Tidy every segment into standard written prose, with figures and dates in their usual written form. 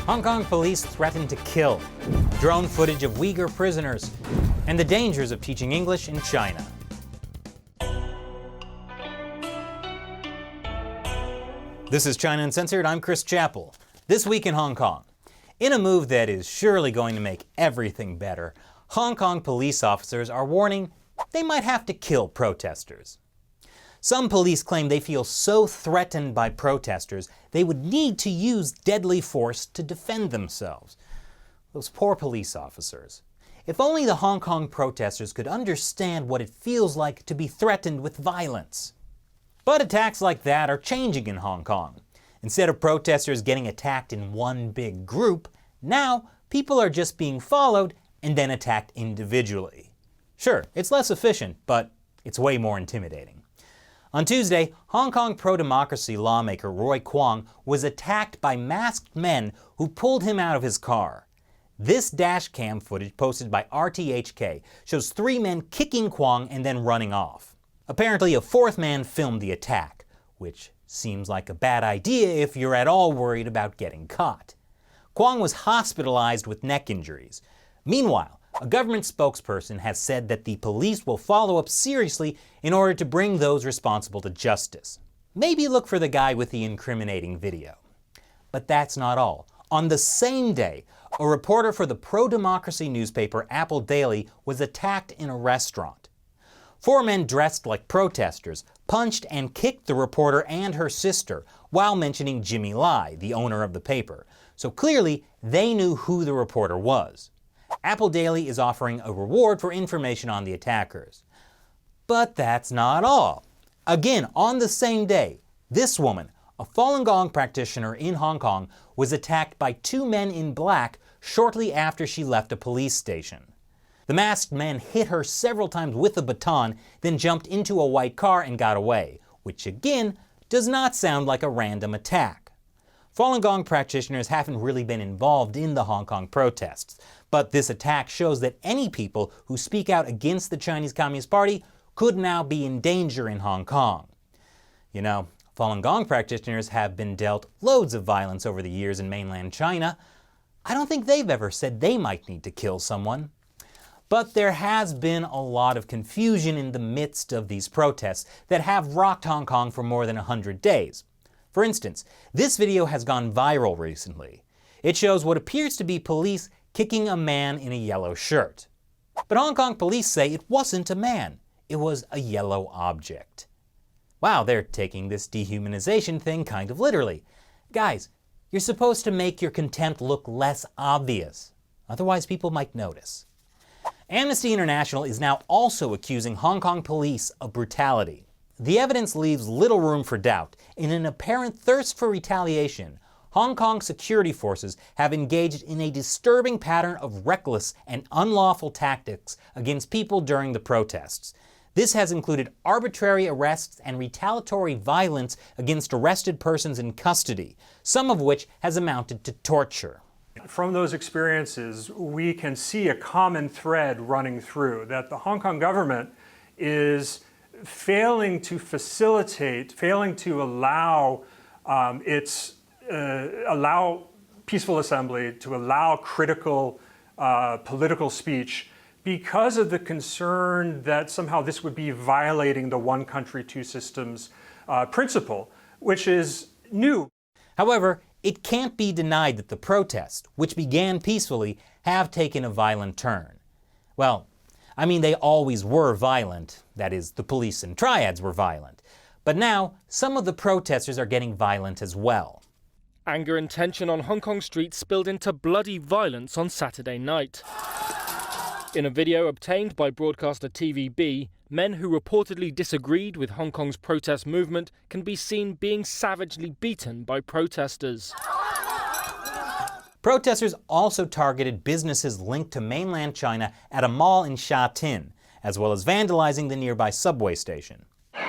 Hong Kong police threaten to kill, drone footage of Uyghur prisoners, and the dangers of teaching English in China. This is China Uncensored. I'm Chris Chappell. This week in Hong Kong. In a move that is surely going to make everything better, Hong Kong police officers are warning they might have to kill protesters. Some police claim they feel so threatened by protesters they would need to use deadly force to defend themselves. Those poor police officers. If only the Hong Kong protesters could understand what it feels like to be threatened with violence. But attacks like that are changing in Hong Kong. Instead of protesters getting attacked in one big group, now people are just being followed and then attacked individually. Sure, it's less efficient, but it's way more intimidating. On Tuesday, Hong Kong pro-democracy lawmaker Roy Kwong was attacked by masked men who pulled him out of his car. This dash cam footage posted by RTHK shows 3 men kicking Kwong and then running off. Apparently, a 4th man filmed the attack, which seems like a bad idea if you're at all worried about getting caught. Kwong was hospitalized with neck injuries. Meanwhile, a government spokesperson has said that the police will follow up seriously in order to bring those responsible to justice. Maybe look for the guy with the incriminating video. But that's not all. On the same day, a reporter for the pro-democracy newspaper Apple Daily was attacked in a restaurant. 4 men dressed like protesters punched and kicked the reporter and her sister while mentioning Jimmy Lai, the owner of the paper. So clearly, they knew who the reporter was. Apple Daily is offering a reward for information on the attackers. But that's not all. Again, on the same day, this woman, a Falun Gong practitioner in Hong Kong, was attacked by 2 men in black shortly after she left a police station. The masked men hit her several times with a baton, then jumped into a white car and got away, which again does not sound like a random attack. Falun Gong practitioners haven't really been involved in the Hong Kong protests, but this attack shows that any people who speak out against the Chinese Communist Party could now be in danger in Hong Kong. You know, Falun Gong practitioners have been dealt loads of violence over the years in mainland China. I don't think they've ever said they might need to kill someone. But there has been a lot of confusion in the midst of these protests that have rocked Hong Kong for more than 100 days. For instance, this video has gone viral recently. It shows what appears to be police kicking a man in a yellow shirt. But Hong Kong police say it wasn't a man, it was a yellow object. Wow, they're taking this dehumanization thing kind of literally. Guys, you're supposed to make your contempt look less obvious. Otherwise people might notice. Amnesty International is now also accusing Hong Kong police of brutality. The evidence leaves little room for doubt. In an apparent thirst for retaliation, Hong Kong security forces have engaged in a disturbing pattern of reckless and unlawful tactics against people during the protests. This has included arbitrary arrests and retaliatory violence against arrested persons in custody, some of which has amounted to torture. From those experiences, we can see a common thread running through, that the Hong Kong government is failing to facilitate, failing to allow allow peaceful assembly, to allow critical political speech, because of the concern that somehow this would be violating the one country, two systems principle, which is new. However, it can't be denied that the protests, which began peacefully, have taken a violent turn. Well, I mean, they always were violent. That is, the police and triads were violent. But now, some of the protesters are getting violent as well. Anger and tension on Hong Kong streets spilled into bloody violence on Saturday night. In a video obtained by broadcaster TVB, men who reportedly disagreed with Hong Kong's protest movement can be seen being savagely beaten by protesters. Protesters also targeted businesses linked to mainland China at a mall in Sha Tin, as well as vandalizing the nearby subway station.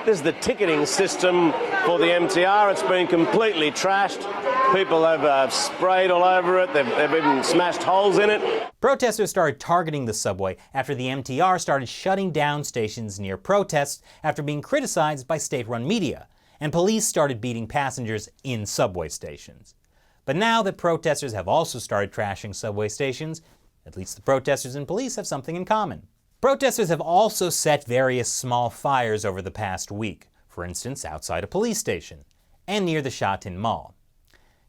This is the ticketing system for the MTR. It's been completely trashed. People have sprayed all over it. They've even smashed holes in it. Protesters started targeting the subway after the MTR started shutting down stations near protests after being criticized by state-run media, and police started beating passengers in subway stations. But now that protesters have also started trashing subway stations, at least the protesters and police have something in common. Protesters have also set various small fires over the past week, for instance outside a police station, and near the Sha Tin Mall.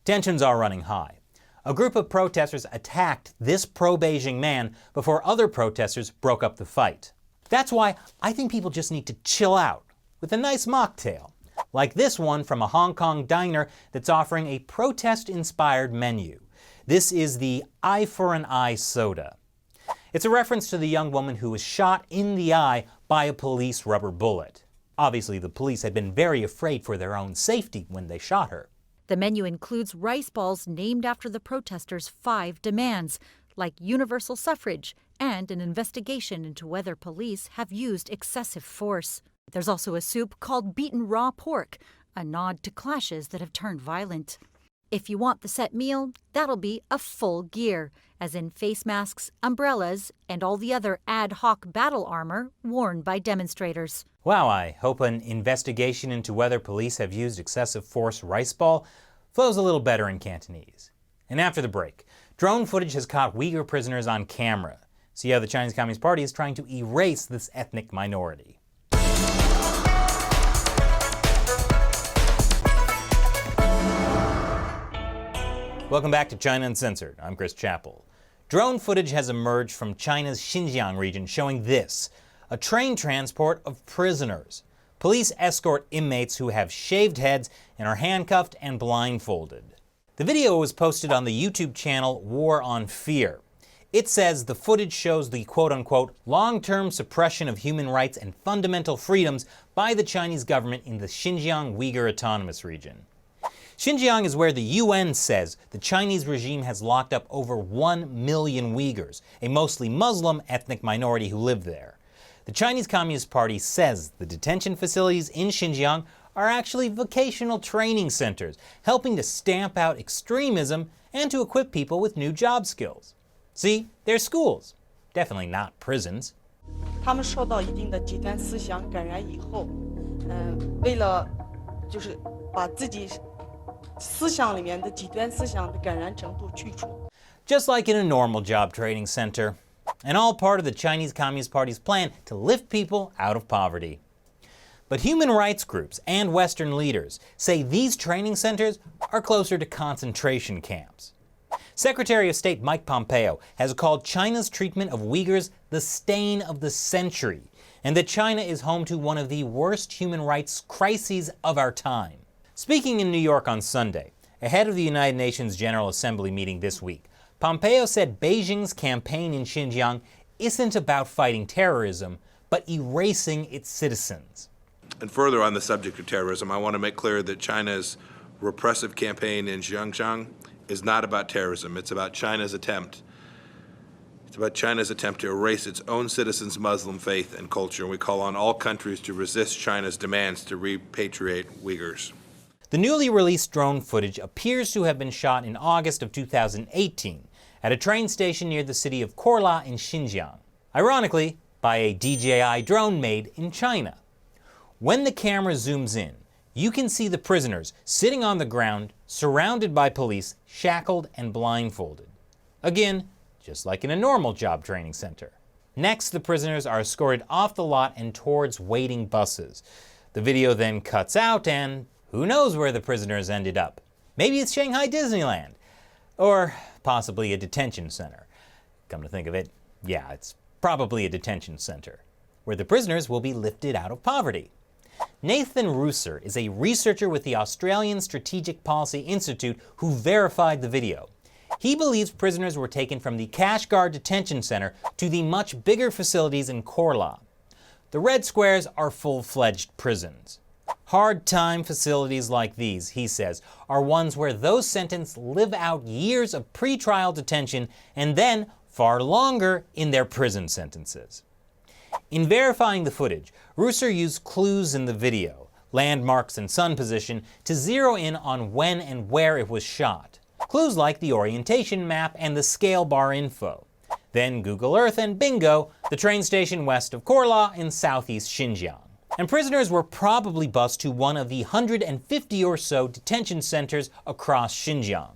Tensions are running high. A group of protesters attacked this pro-Beijing man before other protesters broke up the fight. That's why I think people just need to chill out with a nice mocktail, like this one from a Hong Kong diner that's offering a protest-inspired menu. This is the Eye for an Eye soda. It's a reference to the young woman who was shot in the eye by a police rubber bullet. Obviously, the police had been very afraid for their own safety when they shot her. The menu includes rice balls named after the protesters' 5 demands, like universal suffrage and an investigation into whether police have used excessive force. There's also a soup called beaten raw pork, a nod to clashes that have turned violent. If you want the set meal, that'll be a full gear, as in face masks, umbrellas, and all the other ad hoc battle armor worn by demonstrators. Wow, I hope an investigation into whether police have used excessive force rice ball flows a little better in Cantonese. And after the break, drone footage has caught Uyghur prisoners on camera. See how the Chinese Communist Party is trying to erase this ethnic minority. Welcome back to China Uncensored. I'm Chris Chappell. Drone footage has emerged from China's Xinjiang region showing this, a train transport of prisoners. Police escort inmates who have shaved heads and are handcuffed and blindfolded. The video was posted on the YouTube channel War on Fear. It says the footage shows the quote-unquote long-term suppression of human rights and fundamental freedoms by the Chinese government in the Xinjiang Uyghur Autonomous Region. Xinjiang is where the UN says the Chinese regime has locked up over 1 million Uyghurs, a mostly Muslim ethnic minority who live there. The Chinese Communist Party says the detention facilities in Xinjiang are actually vocational training centers, helping to stamp out extremism and to equip people with new job skills. See, they're schools, definitely not prisons. 他们受到一定的极端思想感染以后，为了就是把自己思想里面的极端思想的感染程度去除。 Just like in a normal job training center, and all part of the Chinese Communist Party's plan to lift people out of poverty. But human rights groups and Western leaders say these training centers are closer to concentration camps. Secretary of State Mike Pompeo has called China's treatment of Uyghurs the stain of the century, and that China is home to one of the worst human rights crises of our time. Speaking in New York on Sunday, ahead of the United Nations General Assembly meeting this week, Pompeo said Beijing's campaign in Xinjiang isn't about fighting terrorism, but erasing its citizens. And further on the subject of terrorism, I want to make clear that China's repressive campaign in Xinjiang is not about terrorism. It's about China's attempt. It's about China's attempt to erase its own citizens' Muslim faith and culture. And we call on all countries to resist China's demands to repatriate Uyghurs. The newly released drone footage appears to have been shot in August of 2018 at a train station near the city of Korla in Xinjiang. Ironically, by a DJI drone made in China. When the camera zooms in, you can see the prisoners sitting on the ground, surrounded by police, shackled and blindfolded. Again, just like in a normal job training center. Next, the prisoners are escorted off the lot and towards waiting buses. The video then cuts out and who knows where the prisoners ended up? Maybe it's Shanghai Disneyland. Or possibly a detention center. Come to think of it, yeah, it's probably a detention center, where the prisoners will be lifted out of poverty. Nathan Rooser is a researcher with the Australian Strategic Policy Institute who verified the video. He believes prisoners were taken from the Kashgar Detention Center to the much bigger facilities in Korla. The red squares are full-fledged prisons. Hard time facilities like these, he says, are ones where those sentenced live out years of pretrial detention and then far longer in their prison sentences. In verifying the footage, Rooser used clues in the video, landmarks and sun position, to zero in on when and where it was shot. Clues like the orientation map and the scale bar info. Then Google Earth and bingo, the train station west of Korla in southeast Xinjiang. And prisoners were probably bused to one of the 150 or so detention centers across Xinjiang.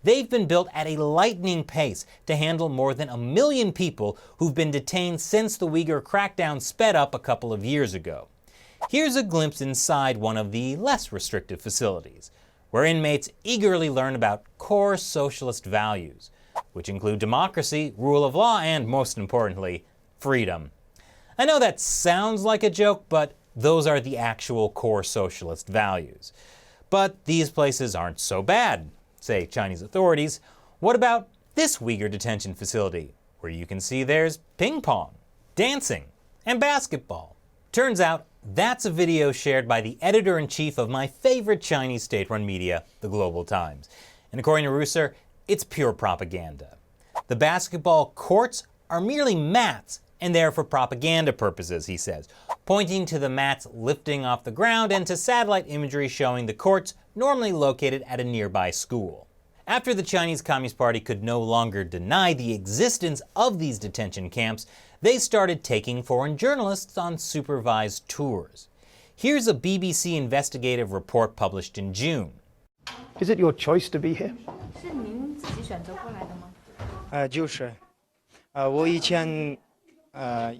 They've been built at a lightning pace to handle more than 1 million people who've been detained since the Uyghur crackdown sped up a couple of years ago. Here's a glimpse inside one of the less restrictive facilities, where inmates eagerly learn about core socialist values, which include democracy, rule of law, and most importantly, freedom. I know that sounds like a joke, but those are the actual core socialist values. But these places aren't so bad, say Chinese authorities. What about this Uyghur detention facility, where you can see there's ping pong, dancing, and basketball? Turns out that's a video shared by the editor-in-chief of my favorite Chinese state-run media, the Global Times. And according to Russer, it's pure propaganda. The basketball courts are merely mats and there for propaganda purposes, he says, pointing to the mats lifting off the ground and to satellite imagery showing the courts normally located at a nearby school. After the Chinese Communist Party could no longer deny the existence of these detention camps, they started taking foreign journalists on supervised tours. Here's a BBC investigative report published in June. Is it your choice to be here? 是您自己选择过来的吗？就是我以前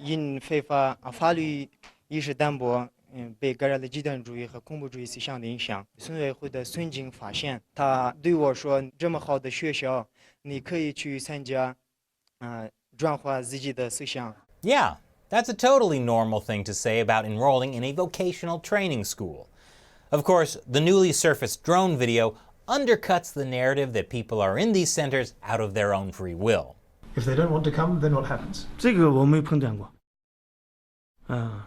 因非法法律意识淡薄，被感染了极端主义和恐怖主义思想的影响。村委会的孙经发现，他对我说：“这么好的学校，你可以去参加，转化自己的思想。” Yeah, that's a totally normal thing to say about enrolling in a vocational training school. Of course, the newly surfaced drone video undercuts the narrative that people are in these centers out of their own free will. If they don't want to come, then what happens? 这个我没碰见过，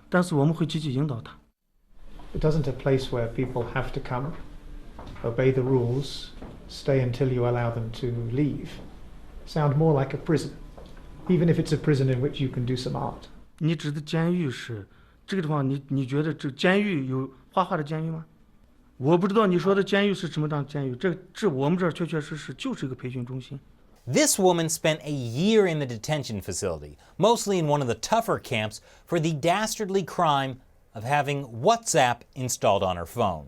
但是我们会积极引导他。It isn't a place where people have to come, obey the rules, stay until you allow them to leave. Sound more like a prison, even if it's a prison in which you can do some art. 你指的监狱是这个地方？你觉得这监狱有画画的监狱吗？我不知道你说的监狱是什么样的监狱。这我们这儿确确实实就是一个培训中心。This woman spent a year in the detention facility, mostly in one of the tougher camps, for the dastardly crime of having WhatsApp installed on her phone.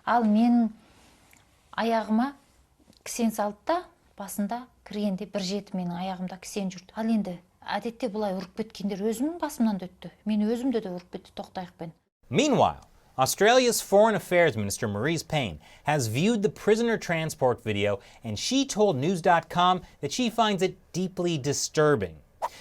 Ал мен аяғыма кісен салды да, басында кіргенде бір жеті менің аяғымда кісен жүрді. Ал енді әдетте бұлай ұрып кеткендер өзімнің басымнан да өтті. Мен өзімді де ұрып кетті тоқтайықпен. Meanwhile, Australia's Foreign Affairs Minister Marise Payne has viewed the prisoner transport video, and she told News.com that she finds it deeply disturbing.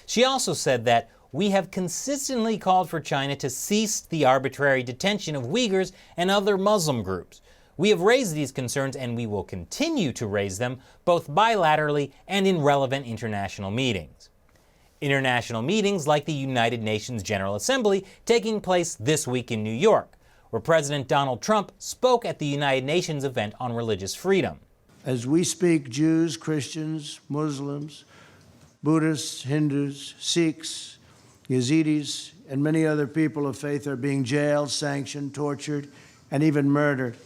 She also said that we have consistently called for China to cease the arbitrary detention of Uyghurs and other Muslim groups. We have raised these concerns and we will continue to raise them both bilaterally and in relevant international meetings. International meetings like the United Nations General Assembly taking place this week in New York, where President Donald Trump spoke at the United Nations event on religious freedom. As we speak, Jews, Christians, Muslims, Buddhists, Hindus, Sikhs, Yazidis, and many other people of faith are being jailed, sanctioned, tortured, and even murdered,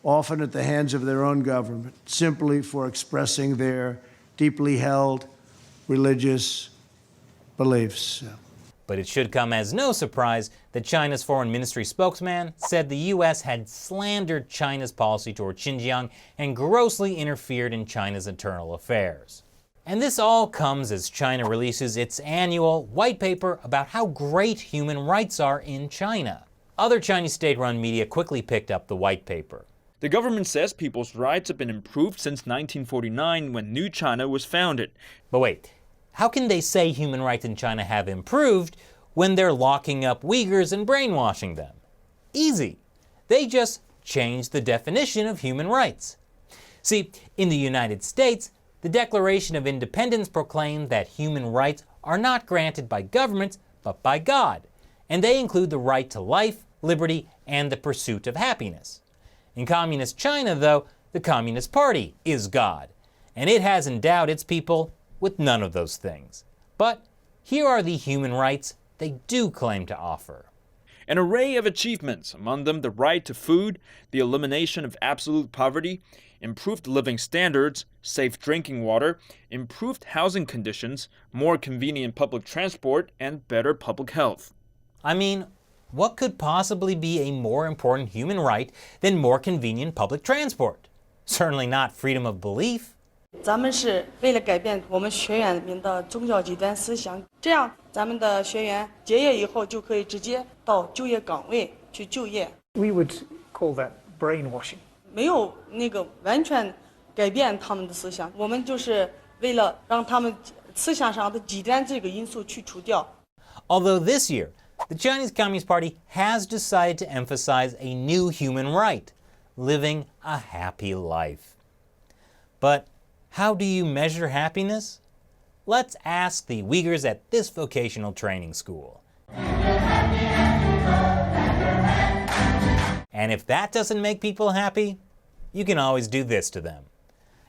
often at the hands of their own government, simply for expressing their deeply held religious beliefs. But it should come as no surprise that China's foreign ministry spokesman said the U.S. had slandered China's policy toward Xinjiang and grossly interfered in China's internal affairs. And this all comes as China releases its annual white paper about how great human rights are in China. Other Chinese state-run media quickly picked up the white paper. The government says people's rights have been improved since 1949 when New China was founded. But wait, how can they say human rights in China have improved when they're locking up Uyghurs and brainwashing them? Easy. They just changed the definition of human rights. See, in the United States, the Declaration of Independence proclaimed that human rights are not granted by governments, but by God, and they include the right to life, liberty, and the pursuit of happiness. In Communist China, though, the Communist Party is God, and it has endowed its people with none of those things. But here are the human rights they do claim to offer. An array of achievements, among them the right to food, the elimination of absolute poverty, improved living standards, safe drinking water, improved housing conditions, more convenient public transport, and better public health. I mean, what could possibly be a more important human right than more convenient public transport? Certainly not freedom of belief. 咱们是为了改变我们学员们的宗教极端思想，这样咱们的学员结业以后就可以直接到就业岗位去就业。We would call that brainwashing. 没有那个完全改变他们的思想，我们就是为了让他们思想上的极端这个因素去除掉。Although this year, the Chinese Communist Party has decided to emphasize a new human right, living a happy life. But how do you measure happiness? Let's ask the Uyghurs at this vocational training school. And if that doesn't make people happy, you can always do this to them.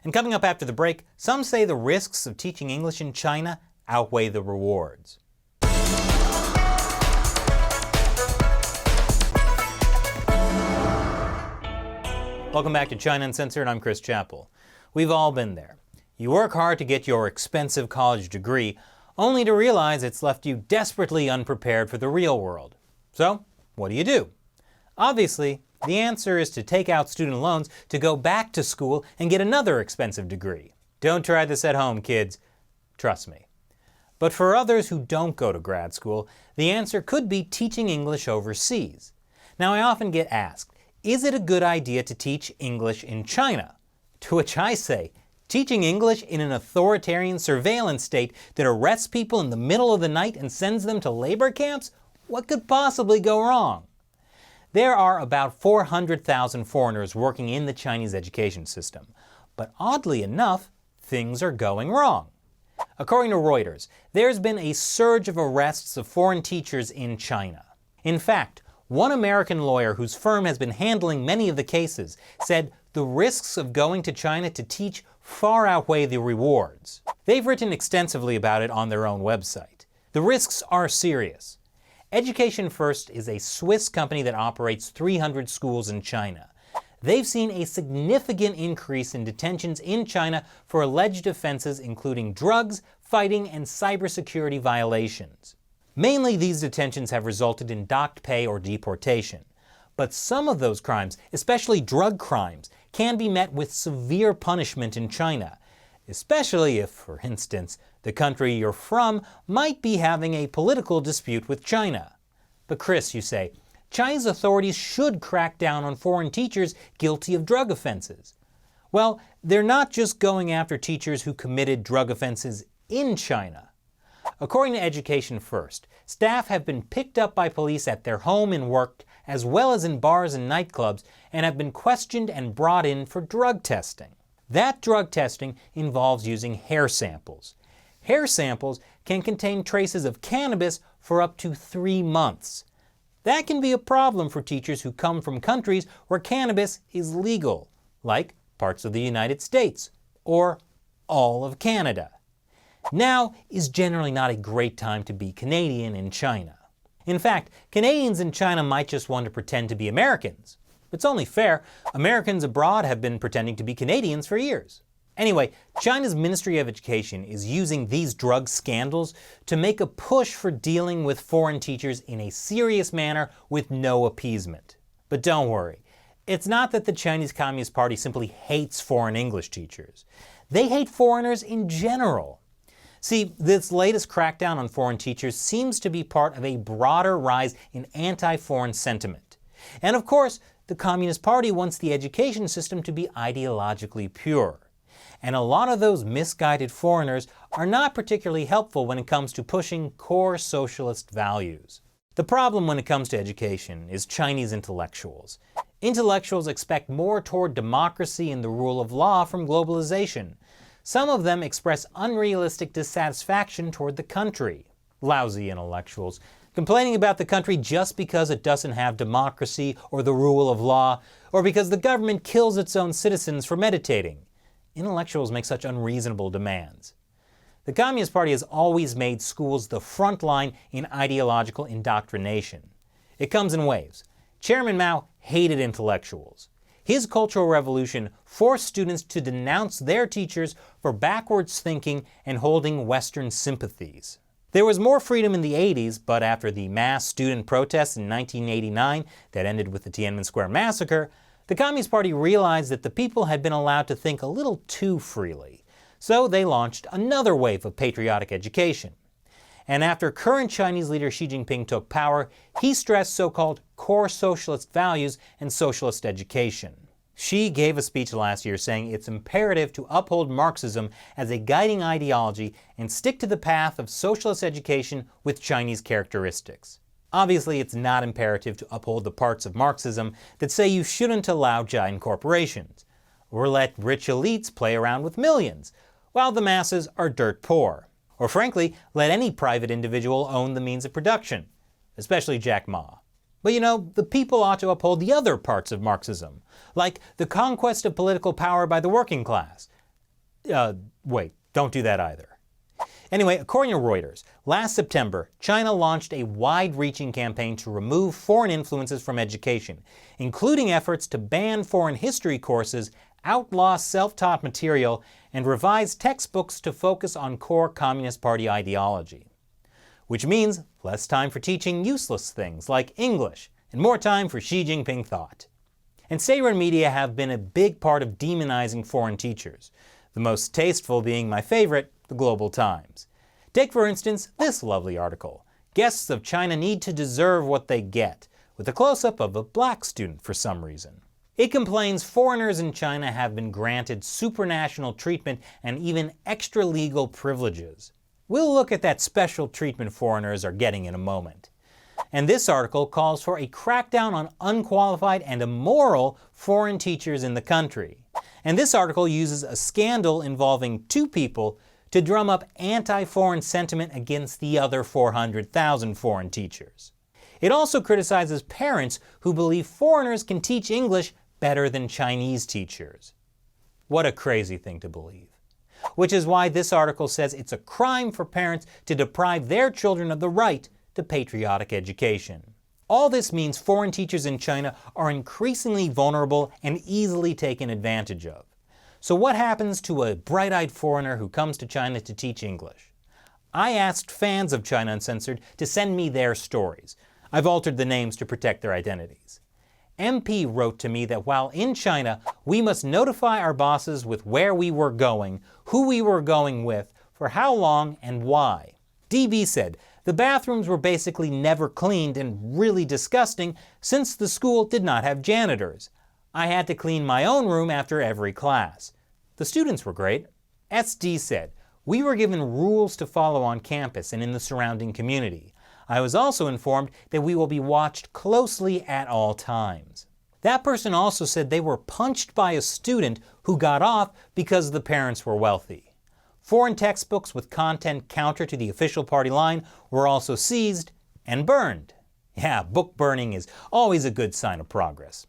And coming up after the break, some say the risks of teaching English in China outweigh the rewards. Welcome back to China Uncensored. I'm Chris Chappell. We've all been there. You work hard to get your expensive college degree, only to realize it's left you desperately unprepared for the real world. So, what do? Obviously, the answer is to take out student loans to go back to school and get another expensive degree. Don't try this at home, kids. Trust me. But for others who don't go to grad school, the answer could be teaching English overseas. Now, I often get asked, is it a good idea to teach English in China? To which I say, teaching English in an authoritarian surveillance state that arrests people in the middle of the night and sends them to labor camps? What could possibly go wrong? There are about 400,000 foreigners working in the Chinese education system. But oddly enough, things are going wrong. According to Reuters, there's been a surge of arrests of foreign teachers in China. In fact, one American lawyer whose firm has been handling many of the cases said the risks of going to China to teach far outweigh the rewards. They've written extensively about it on their own website. The risks are serious. Education First is a Swiss company that operates 300 schools in China. They've seen a significant increase in detentions in China for alleged offenses including drugs, fighting, and cybersecurity violations. Mainly, these detentions have resulted in docked pay or deportation. But some of those crimes, especially drug crimes, can be met with severe punishment in China, especially if, for instance, the country you're from might be having a political dispute with China. But Chris, you say, Chinese authorities should crack down on foreign teachers guilty of drug offenses. Well, they're not just going after teachers who committed drug offenses in China. According to Education First, staff have been picked up by police at their home and work, as well as in bars and nightclubs, and have been questioned and brought in for drug testing. That drug testing involves using hair samples. Hair samples can contain traces of cannabis for up to 3 months. That can be a problem for teachers who come from countries where cannabis is legal, like parts of the United States or all of Canada. Now is generally not a great time to be Canadian in China. In fact, Canadians in China might just want to pretend to be Americans. It's only fair. Americans abroad have been pretending to be Canadians for years. Anyway, China's Ministry of Education is using these drug scandals to make a push for dealing with foreign teachers in a serious manner with no appeasement. But don't worry. It's not that the Chinese Communist Party simply hates foreign English teachers. They hate foreigners in general. See, this latest crackdown on foreign teachers seems to be part of a broader rise in anti-foreign sentiment. And of course, the Communist Party wants the education system to be ideologically pure. And a lot of those misguided foreigners are not particularly helpful when it comes to pushing core socialist values. The problem when it comes to education is Chinese intellectuals. Intellectuals expect more toward democracy and the rule of law from globalization. Some of them express unrealistic dissatisfaction toward the country. Lousy intellectuals, complaining about the country just because it doesn't have democracy or the rule of law, or because the government kills its own citizens for meditating. Intellectuals make such unreasonable demands. The Communist Party has always made schools the front line in ideological indoctrination. It comes in waves. Chairman Mao hated intellectuals. His Cultural Revolution forced students to denounce their teachers for backwards thinking and holding Western sympathies. There was more freedom in the 80s, but after the mass student protests in 1989 that ended with the Tiananmen Square massacre, the Communist Party realized that the people had been allowed to think a little too freely. So they launched another wave of patriotic education. And after current Chinese leader Xi Jinping took power, he stressed so-called core socialist values and socialist education. Xi gave a speech last year saying it's imperative to uphold Marxism as a guiding ideology and stick to the path of socialist education with Chinese characteristics. Obviously, it's not imperative to uphold the parts of Marxism that say you shouldn't allow giant corporations, or let rich elites play around with millions, while the masses are dirt poor. Or frankly, let any private individual own the means of production, especially Jack Ma. But you know, the people ought to uphold the other parts of Marxism, like the conquest of political power by the working class. Wait, don't do that either. Anyway, according to Reuters, last September, China launched a wide-reaching campaign to remove foreign influences from education, including efforts to ban foreign history courses, outlaw self-taught material, and revise textbooks to focus on core Communist Party ideology. Which means less time for teaching useless things like English, and more time for Xi Jinping thought. And state-run media have been a big part of demonizing foreign teachers, the most tasteful being my favorite, the Global Times. Take, for instance, this lovely article, Guests of China Need to Deserve What They Get, with a close-up of a black student for some reason. It complains foreigners in China have been granted supranational treatment and even extra-legal privileges. We'll look at that special treatment foreigners are getting in a moment. And this article calls for a crackdown on unqualified and immoral foreign teachers in the country. And this article uses a scandal involving two people to drum up anti-foreign sentiment against the other 400,000 foreign teachers. It also criticizes parents who believe foreigners can teach English better than Chinese teachers. What a crazy thing to believe. Which is why this article says it's a crime for parents to deprive their children of the right to patriotic education. All this means foreign teachers in China are increasingly vulnerable and easily taken advantage of. So what happens to a bright-eyed foreigner who comes to China to teach English? I asked fans of China Uncensored to send me their stories. I've altered the names to protect their identities. MP wrote to me that while in China, we must notify our bosses with where we were going, who we were going with, for how long, and why. DB said, the bathrooms were basically never cleaned and really disgusting since the school did not have janitors. I had to clean my own room after every class. The students were great. SD said, we were given rules to follow on campus and in the surrounding community. I was also informed that we will be watched closely at all times. That person also said they were punched by a student who got off because the parents were wealthy. Foreign textbooks with content counter to the official party line were also seized and burned. Yeah, book burning is always a good sign of progress.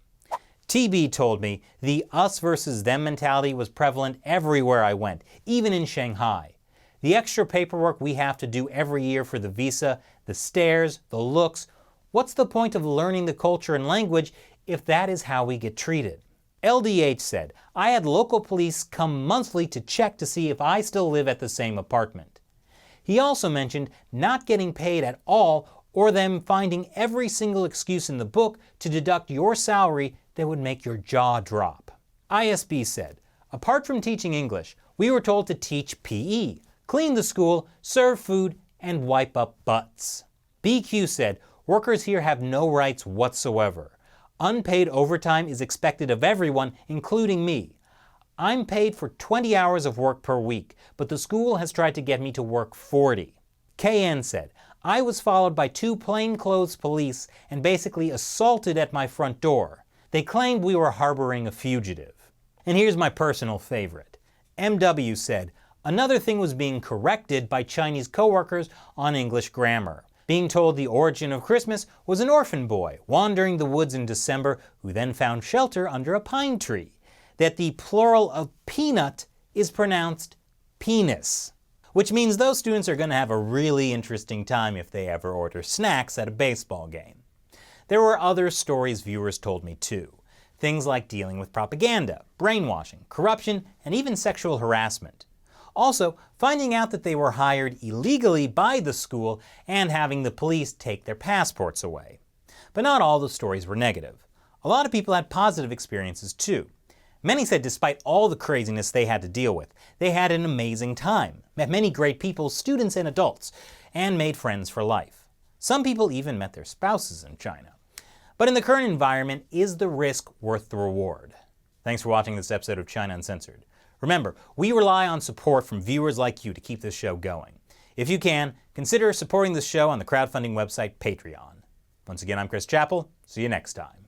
TB told me the us versus them mentality was prevalent everywhere I went, even in Shanghai. The extra paperwork we have to do every year for the visa, the stares, the looks, what's the point of learning the culture and language if that is how we get treated? LDH said, I had local police come monthly to check to see if I still live at the same apartment. He also mentioned not getting paid at all or them finding every single excuse in the book to deduct your salary that would make your jaw drop. ISB said, apart from teaching English, we were told to teach PE, clean the school, serve food, and wipe up butts. BQ said, workers here have no rights whatsoever. Unpaid overtime is expected of everyone, including me. I'm paid for 20 hours of work per week, but the school has tried to get me to work 40. KN said, I was followed by 2 plainclothes police and basically assaulted at my front door. They claimed we were harboring a fugitive. And here's my personal favorite. MW said, another thing was being corrected by Chinese coworkers on English grammar. Being told the origin of Christmas was an orphan boy wandering the woods in December who then found shelter under a pine tree. That the plural of peanut is pronounced penis. Which means those students are going to have a really interesting time if they ever order snacks at a baseball game. There were other stories viewers told me too. Things like dealing with propaganda, brainwashing, corruption, and even sexual harassment. Also, finding out that they were hired illegally by the school and having the police take their passports away. But not all the stories were negative. A lot of people had positive experiences too. Many said despite all the craziness they had to deal with, they had an amazing time, met many great people, students and adults, and made friends for life. Some people even met their spouses in China. But in the current environment, is the risk worth the reward? Thanks for watching this episode of China Uncensored. Remember, we rely on support from viewers like you to keep this show going. If you can, consider supporting this show on the crowdfunding website Patreon. Once again, I'm Chris Chappell. See you next time.